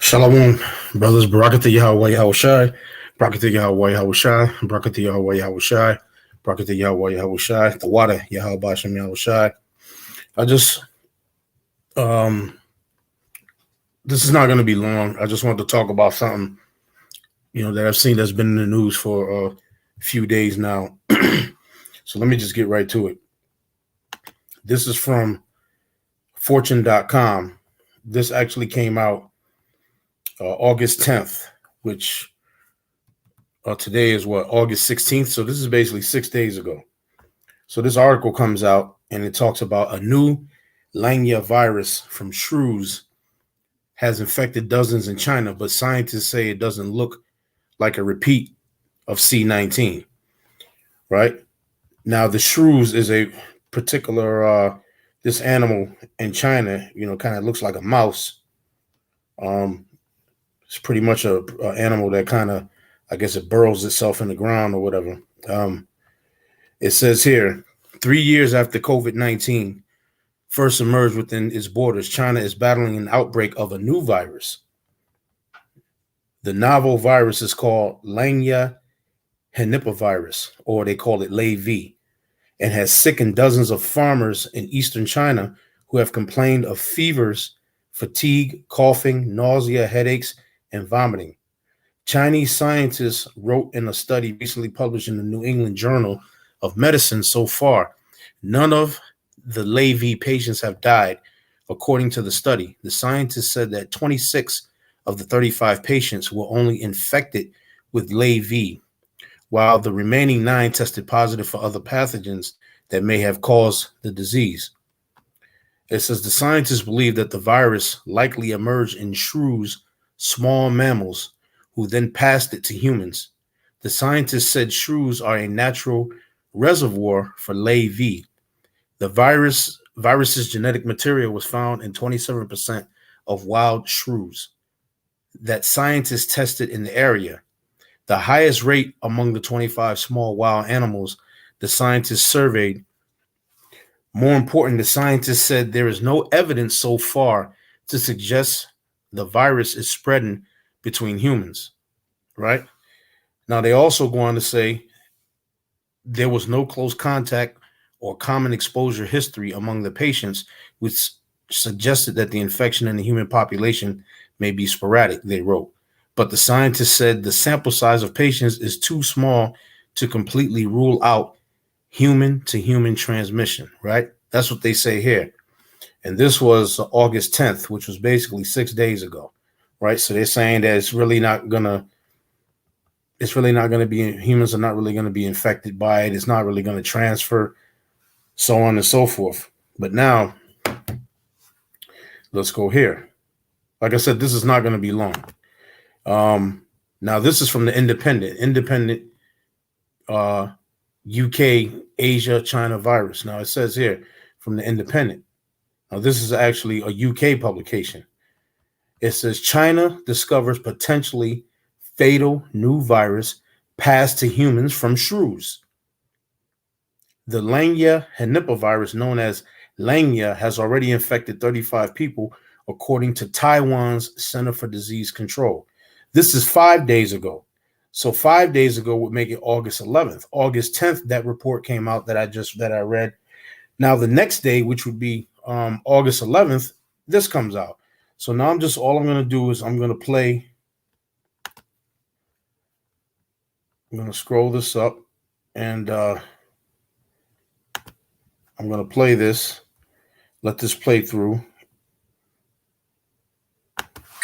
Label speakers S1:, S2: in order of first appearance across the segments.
S1: Shalom, brothers. Barakatah Yahweh Yahushai. Barakatah Yahweh Yahushai. Barakatah Yahweh Yahushai. Barakatah Yahweh Yahushai. The water Yahweh Hashem Yahushai. I just, this is not going to be long. I just want to talk about something, that I've seen that's been in the news for a few days now. So let me just get right to it. This is from Fortune.com. This actually came out August 10th, which today is August 16th. So this is basically 6 days ago. So this article comes out and it talks about a new Lanya virus from shrews has infected dozens in China, but scientists say it doesn't look like a repeat of C19, right? Now, the shrews is a particular, this animal in China, kind of looks like a mouse. It's pretty much a animal that kind of, I guess it burrows itself in the ground or whatever. It says here, 3 years after COVID-19 first emerged within its borders, China is battling an outbreak of a new virus. The novel virus is called Lanya henipavirus, or they call it LEVI, and has sickened dozens of farmers in eastern China who have complained of fevers, fatigue, coughing, nausea, headaches, and vomiting. Chinese scientists wrote in a study recently published in the New England Journal of Medicine so far, none of the LEVI patients have died, according to the study. The scientists said that 26 of the 35 patients were only infected with LEVI, while the remaining 9 tested positive for other pathogens that may have caused the disease. It says the scientists believe that the virus likely emerged in shrews, small mammals, who then passed it to humans. The scientists said shrews are a natural reservoir for LEVI. The virus's genetic material was found in 27% of wild shrews that scientists tested in the area, the highest rate among the 25 small wild animals the scientists surveyed. More important, the scientists said there is no evidence so far to suggest the virus is spreading between humans, right? Now, they also go on to say there was no close contact or common exposure history among the patients, which suggested that the infection in the human population may be sporadic, they wrote. But the scientists said the sample size of patients is too small to completely rule out human-to-human transmission, right? That's what they say here. And this was August 10th, which was basically 6 days ago, right? So they're saying that it's really not going to be, humans are not really going to be infected by it. It's not really going to transfer, so on and so forth. But now, let's go here. Like I said, this is not going to be long. Now, this is from the Independent UK, Asia, China virus. Now, it says here from the Independent. Now, this is actually a UK publication. It says China discovers potentially fatal new virus passed to humans from shrews. The Lanya henipavirus, known as Lanya, has already infected 35 people, according to Taiwan's Center for Disease Control. This is 5 days ago. So 5 days ago would make it August 11th. August 10th, that report came out that I read. Now the next day, which would be August 11th, this comes out. So now all I'm going to do is I'm going to play. I'm going to scroll this up and I'm going to play this. Let this play through.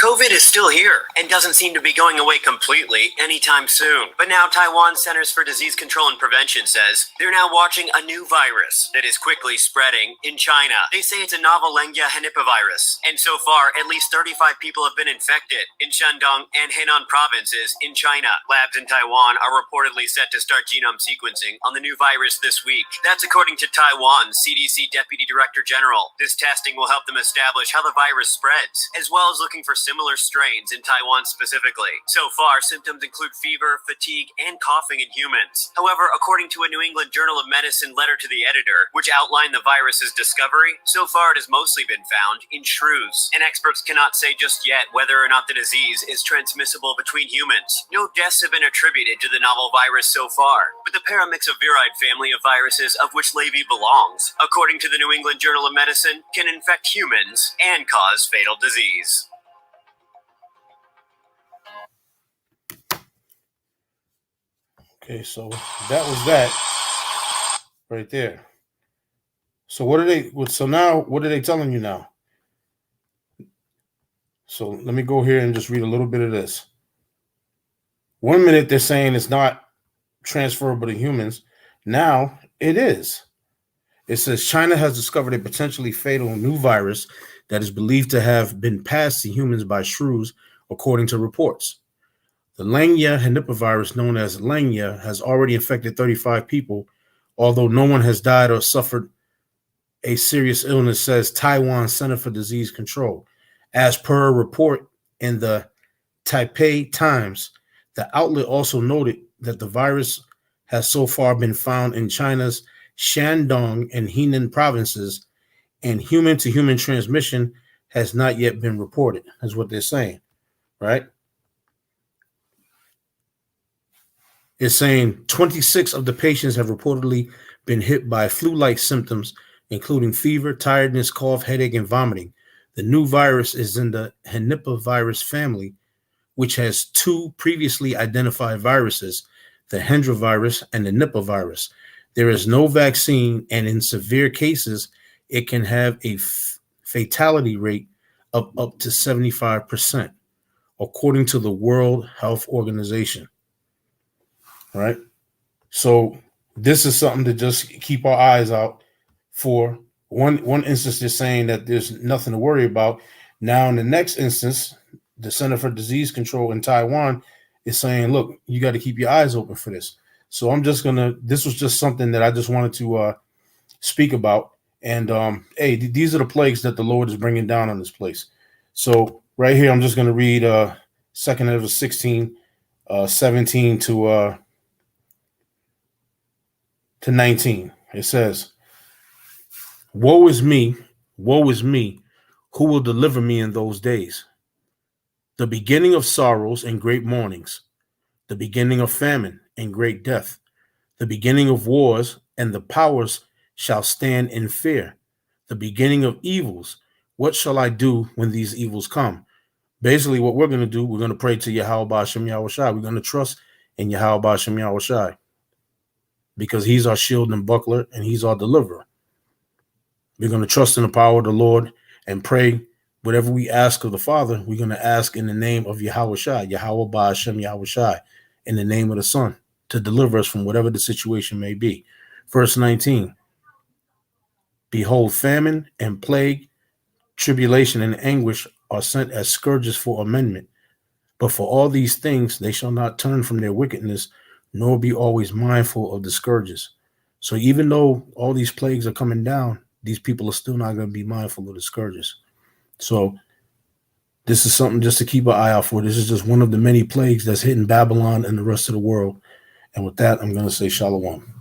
S2: COVID is still here and doesn't seem to be going away completely anytime soon. But now Taiwan Centers for Disease Control and Prevention says they're now watching a new virus that is quickly spreading in China. They say it's a novel Lanya henipavirus. And so far, at least 35 people have been infected in Shandong and Henan provinces in China. Labs in Taiwan are reportedly set to start genome sequencing on the new virus this week. That's according to Taiwan's CDC Deputy Director General. This testing will help them establish how the virus spreads, as well as looking for similar strains strains in Taiwan specifically. So far, symptoms include fever, fatigue, and coughing in humans. However, according to a New England Journal of Medicine letter to the editor, which outlined the virus's discovery, so far it has mostly been found in shrews, and experts cannot say just yet whether or not the disease is transmissible between humans. No deaths have been attributed to the novel virus so far, but the paramyxoviride family of viruses of which LEVI belongs, according to the New England Journal of Medicine, can infect humans and cause fatal disease.
S1: Okay, so that was that right there. So what are they? So now, what are they telling you now? So let me go here and just read a little bit of this. 1 minute they're saying it's not transferable to humans. Now it is. It says China has discovered a potentially fatal new virus that is believed to have been passed to humans by shrews, according to reports. The Lanya henipavirus, known as Lanya, has already infected 35 people, although no one has died or suffered a serious illness, says Taiwan Center for Disease Control. As per a report in the Taipei Times, the outlet also noted that the virus has so far been found in China's Shandong and Henan provinces, and human-to-human transmission has not yet been reported, is what they're saying, right? It's saying 26 of the patients have reportedly been hit by flu-like symptoms, including fever, tiredness, cough, headache, and vomiting. The new virus is in the henipavirus family, which has two previously identified viruses, the Hendra virus and the Nipah virus. There is no vaccine, and in severe cases, it can have a fatality rate of up to 75%, according to the World Health Organization. All right. So this is something to just keep our eyes out for. One instance, they're saying that there's nothing to worry about. Now, in the next instance, the Center for Disease Control in Taiwan is saying, look, you got to keep your eyes open for this. So I'm just this was just something that I just wanted to speak about. And hey, these are the plagues that the Lord is bringing down on this place. So right here, I'm just going to read 2nd Ezra 16, 17 to 19. It says, woe is me, who will deliver me in those days? The beginning of sorrows and great mournings, the beginning of famine and great death, the beginning of wars, and the powers shall stand in fear, the beginning of evils. What shall I do when these evils come? Basically, what we're going to do, we're going to pray to Yahweh Ba'Shem Yahushai. We're going to trust in Yahweh Ba'Shem Yahushai, because he's our shield and buckler, and he's our deliverer. We're going to trust in the power of the Lord and pray whatever we ask of the Father. We're going to ask in the name of Yahushai, Yahweh Ba'Shem Yahushai, in the name of the Son, to deliver us from whatever the situation may be. Verse 19, behold, famine and plague, tribulation and anguish are sent as scourges for amendment. But for all these things, they shall not turn from their wickedness, nor be always mindful of the scourges. So even though all these plagues are coming down, these people are still not going to be mindful of the scourges. So this is something just to keep an eye out for. This is just one of the many plagues that's hitting Babylon and the rest of the world. And with that, I'm going to say shalom.